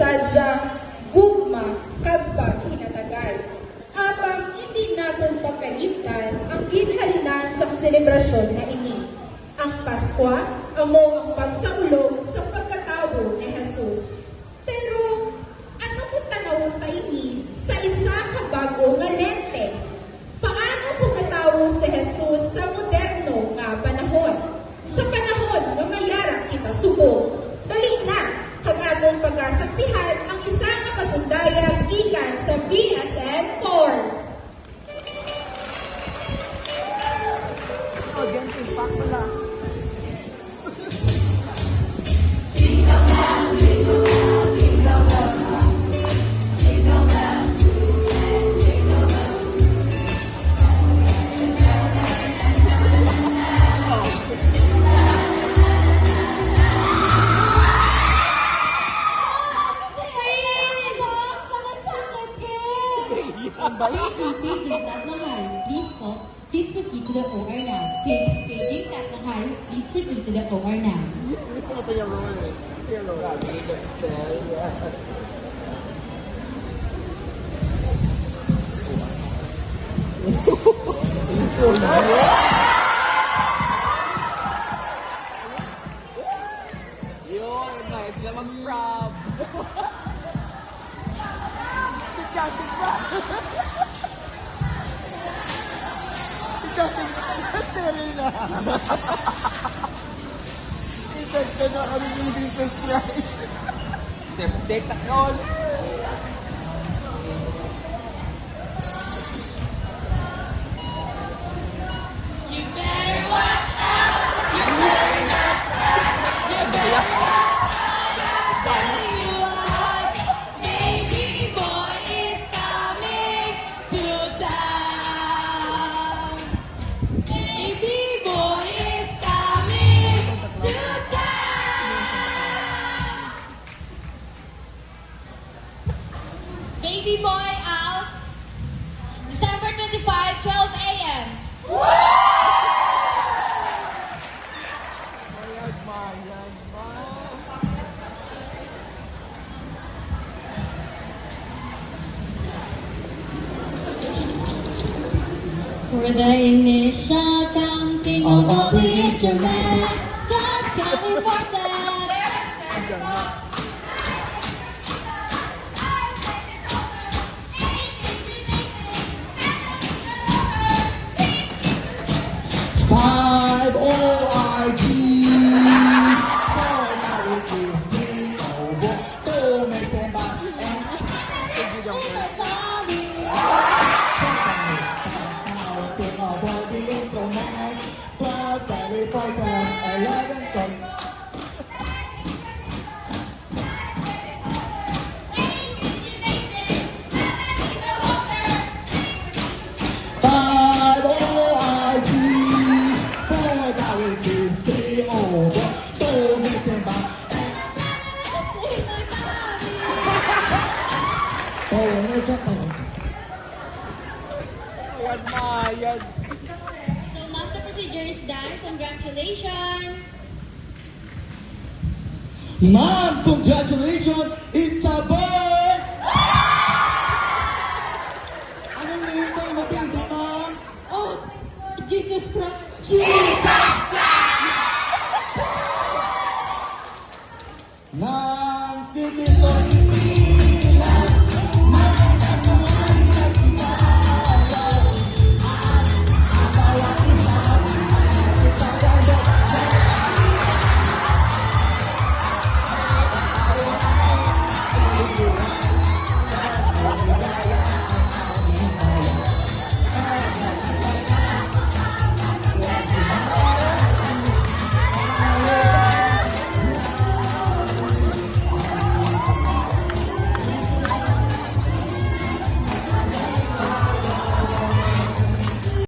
sadyang gugma kagpag hinatagal. Apang hindi naton pagkalimtan ang ginhalinan sa selebrasyon na ini. Ang Paskwa, amo ang pagsaulog sa pagkatawo ni Jesus. Pero, ano kung tanawon ta ini sa isa ka bago nga lente? Paano kung natawo si Jesus sa moderno nga panahon? Sa panahon nga mayara kita subo. Dali na, kag aton pagasaksihan ang isa nga pasundayag gikan sa BSM 4. Paging Tatnahar, please proceed to the OR now. Paging Tatnahar, please proceed to the OR now. Yun, nice na mag-prop. Serena! Ikat ka na kami ng Jesus Christ. Date ako. You better watch out! You better not cry! You better baby boy is coming to town. Baby boy is coming to town. Baby boy out. December 25, 12 a.m. For the initial counting of all the instruments, just counting forces. Five O-I-D. So now the procedure is done. Congratulations! Ma'am, congratulations!